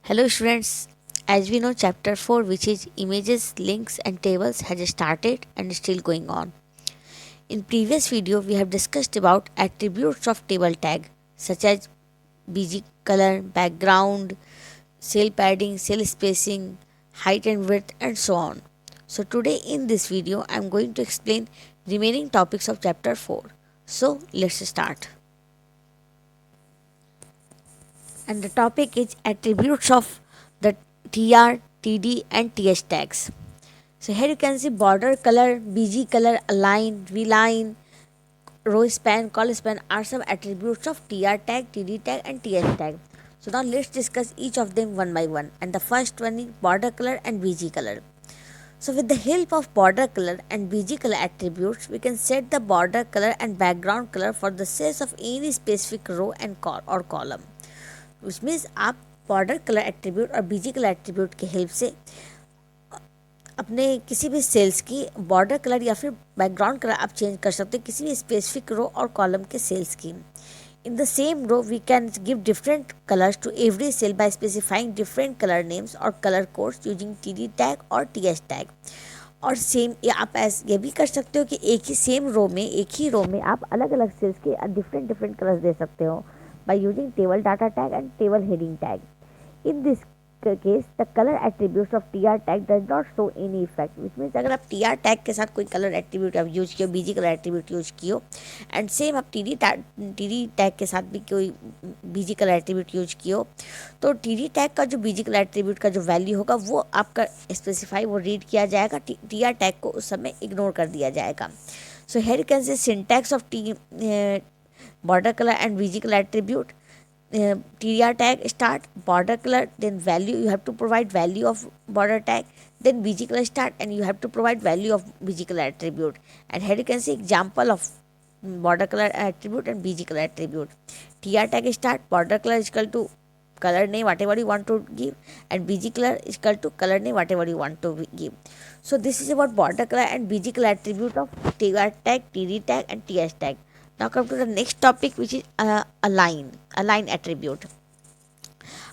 Hello students, as we know chapter 4 which is images, links and tables has started and is still going on. In previous video we have discussed about attributes of table tag such as BG color, background, cell padding, cell spacing, height and width and so on. So today in this video I am going to explain remaining topics of chapter 4. So let's start. And the topic is attributes of the TR, TD and TH tags. So here you can see border color, BG color, align, reline, row span, call span are some attributes of TR tag, TD tag and TH tag. So now let's discuss each of them one by one. And the first one is border color and BG color. So with the help of border color and BG color attributes, we can set the border color and background color for the cells of any specific row and or column. Which means आप border colour attribute और BG colour attribute के help से अपने किसी भी sales की border colour या फिर बैकग्राउंड कलर आप चेंज कर सकते हैं किसी भी स्पेसिफिक रो और कॉलम के सेल्स की. In the same row, we can give different colors to every cell by specifying different color names or color codes using TD tag or TH tag. और सेम आप ये भी कर सकते हो कि एक ही सेम रो में एक ही रो में आप अलग अलग सेल्स के डिफरेंट कलर्स दे सकते हो by using table data tag and table heading tag. In this case, the color attributes of TR tag does not show any effect, which means अगर आप TR tag के साथ कोई color attribute आप use किए, BG color attribute use किए and same आप TD tag के साथ भी कोई BG color attribute यूज किए तो TD tag का जो BG color attribute का जो वैल्यू होगा वो आपका स्पेसिफाई वो रीड किया जाएगा, TR tag को उस समय इग्नोर कर दिया जाएगा. So here you can see syntax of border color and BG color attribute. TR tag start border color, then value you have to provide value of border tag, then BG color start and you have to provide value of BG color attribute. And here you can see example of border color attribute and BG color attribute. TR tag start border color is equal to color name whatever you want to give and BG color is equal to color name whatever you want to give. So this is about border color and BG color attribute of TR tag, TD tag and TH tag. Now come to the next topic which is align attribute.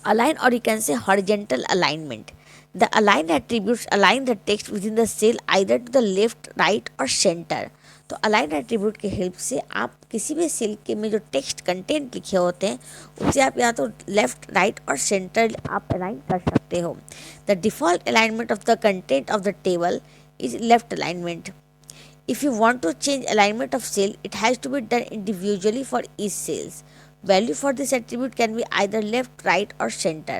Align or you can say horizontal alignment. The align attributes align the text within the cell either to the left, right or center. तो align attribute के help से आप किसी भी cell के में जो text content लिखे होते हैं उसे आप या तो लेफ्ट, राइट और सेंटर आप अलाइन कर सकते हो. The default alignment of the content of the table is left alignment. If you want to change alignment of cell, it has to be done individually for each cells. Value for this attribute can be either left, right or center.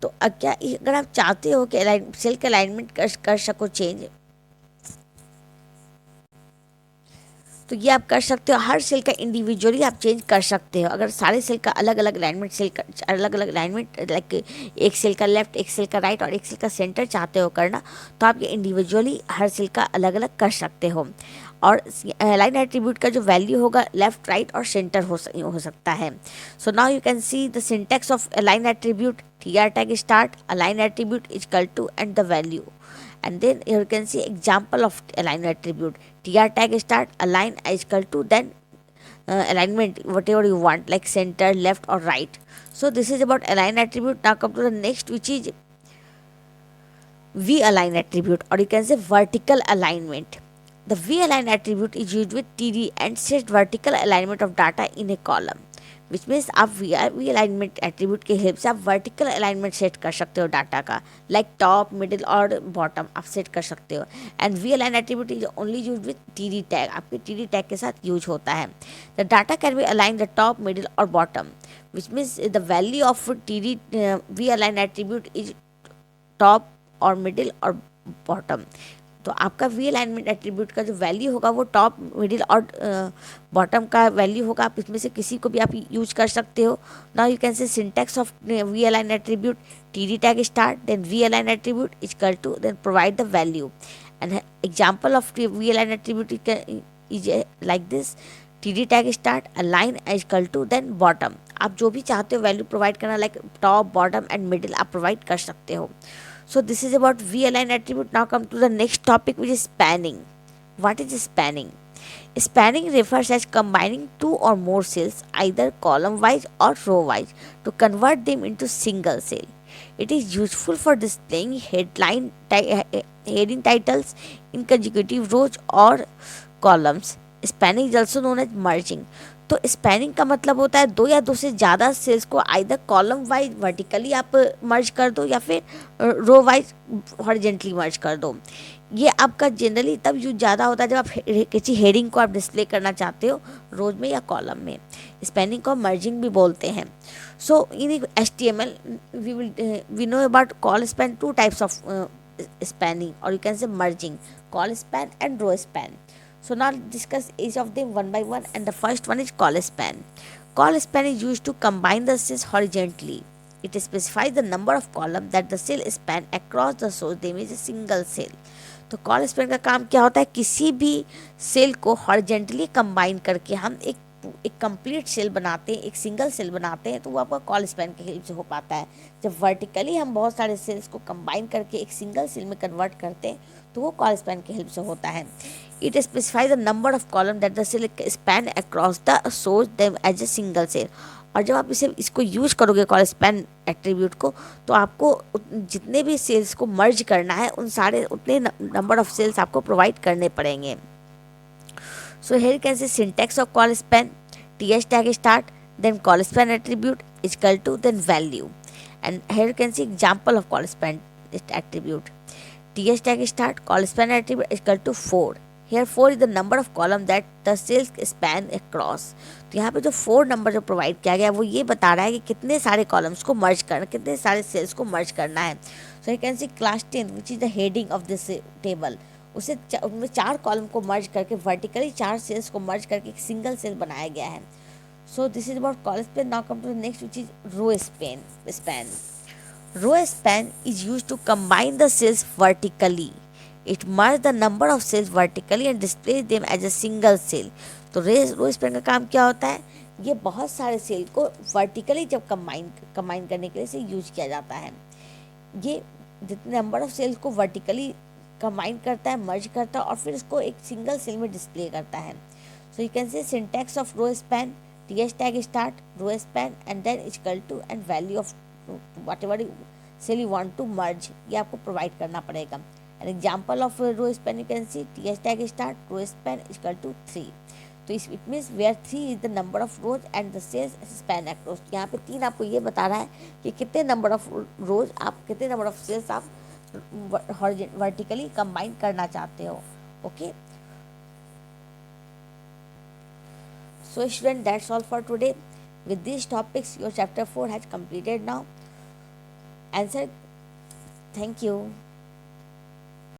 तो क्या अगर आप चाहते हो कि cell का alignment कर सको चेंज तो ये आप कर सकते हो. हर सेल का इंडिविजुअली आप चेंज कर सकते हो. अगर सारे सेल का अलग अलग अलाइनमेंट अलग अलग अलाइनमेंट लाइक एक सेल का लेफ्ट, एक सेल का राइट और एक सेल का सेंटर चाहते हो करना तो आप ये इंडिविजुअली हर सेल का अलग अलग कर सकते हो. और अलाइन एट्रीब्यूट का जो वैल्यू होगा लेफ्ट, राइट और सेंटर हो सकता है. So now you can see the syntax of align attribute. TR tag start align attribute is equal to and the value. And then you can see example of align attribute. TR tag start align is equal to then alignment whatever you want like center, left or right. So this is about align attribute. Now come to the next which is V align attribute or you can say vertical alignment. The V align attribute is used with TD and sets vertical alignment of data in a column. Which means आप we alignment attribute के help से आप vertical alignment set कर सकते हो data का like top, middle और bottom आप सेट कर सकते हो. And valign attribute is only use with TD tag. आपके TD टैग के साथ यूज होता है. The data can be align the top, middle और bottom which means the value of TD valign attribute is top और middle और bottom. तो आपका वी अलाइनमेंट एट्रीब्यूट का जो वैल्यू होगा वो टॉप, मिडिल और बॉटम का वैल्यू होगा. आप इसमें से किसी को भी आप यूज कर सकते हो. Now you can say syntax of valign attribute. TD tag start then valign attribute is equal to then provide the value. And example of valign attribute is like this. TD tag start align is equal to then bottom. आप जो भी चाहते हो value provide करना like top, bottom and middle आप provide कर सकते हो. So this is about V align attribute. Now come to the next topic which is spanning. What is spanning? Spanning refers as combining two or more cells, either column wise or row wise, to convert them into single cell. It is useful for displaying heading titles in consecutive rows or columns. Spanning is also known as merging. तो spanning का मतलब होता है दो या दो से ज़्यादा सेल्स को आइदर कॉलम वाइज वर्टिकली आप मर्ज कर दो या फिर रो वाइज हॉरिजेंटली मर्ज कर दो. ये आपका जनरली तब यूज ज़्यादा होता है जब आप किसी हेडिंग को आप डिस्प्ले करना चाहते हो रोज में या कॉलम में. स्पैनिंग को मर्जिंग भी बोलते हैं. सो इन HTML we know about call span, two types of spanning, or you can say merging, call span and row span. So now discuss each of them one by one, and the first one is call span. Call span is used to combine the cells horizontally. It specifies the number of columns that the cell span across the source the image a single cell. तो call span का काम क्या होता है, किसी भी cell को horizontally combine करके हम एक कंप्लीट सेल बनाते हैं, एक सिंगल सेल बनाते हैं, तो वो आपका कॉल स्पैन के हेल्प से हो पाता है. जब वर्टिकली हम बहुत सारे सेल्स को कंबाइन करके एक सिंगल सेल में कन्वर्ट करते हैं तो वो कॉल स्पैन के हेल्प से होता है. It specify the number of column that the cell span across the source them as a single cell. और जब आप इसको यूज करोगे कॉल स्पैन एट्रीब्यूट को, तो आपको जितने भी सेल्स को मर्ज करना है उन सारे उतने नंबर ऑफ सेल्स आपको प्रोवाइड करने पड़ेंगे. So here you can see syntax of call span, th tag start, then call span attribute is equal to then value. And here you can see example of call span attribute. th tag start, call span attribute is equal to 4. Here 4 is the number of column that the cells span across. तो यहाँ पे जो 4 number जो provide किया गया है वो ये बता रहा है कि कितने सारे कॉलम्स को मर्ज करना, कितने सारे सेल्स को मर्ज करना है. So you can C class 10 which is the heading of this table. उनमें 4 कॉलम को मर्ज करके वर्टिकली 4 सेल्स को मर्ज करके एक सिंगल सेल बनाया गया है. So this is about col span. Now come to the next which is row span. Row span is use to combine the cells vertically. It merge the number of cells vertically and display them as a single cell. तो row span का काम क्या होता है, ये बहुत सारे cell को वर्टिकली जब कंबाइन करने के लिए इसे यूज किया जाता है. ये जितने नंबर ऑफ सेल्स को वर्टिकली कंबाइन करता है, मर्ज करता है और फिर उसको एक सिंगल सेल में डिस्प्ले करता है. So you can say syntax of row span, th tag start, row span and then is equal to and value of whatever cell you want to merge, ये आपको प्रोवाइड करना पड़ेगा. An example of row span you can see th tag start, row span is equal to 3. तो it means where 3 is the number of rows and the cells span across. यहाँ पे 3 आपको ये बता रहा है कि कितने नंबर ऑफ रोज आप, कितने नंबर ऑफ सेल्स आप वर्टिकली कंबाइन करना चाहते हो. Okay, so student that's all for today. With this topics your chapter 4 has completed now. Answer. Thank you.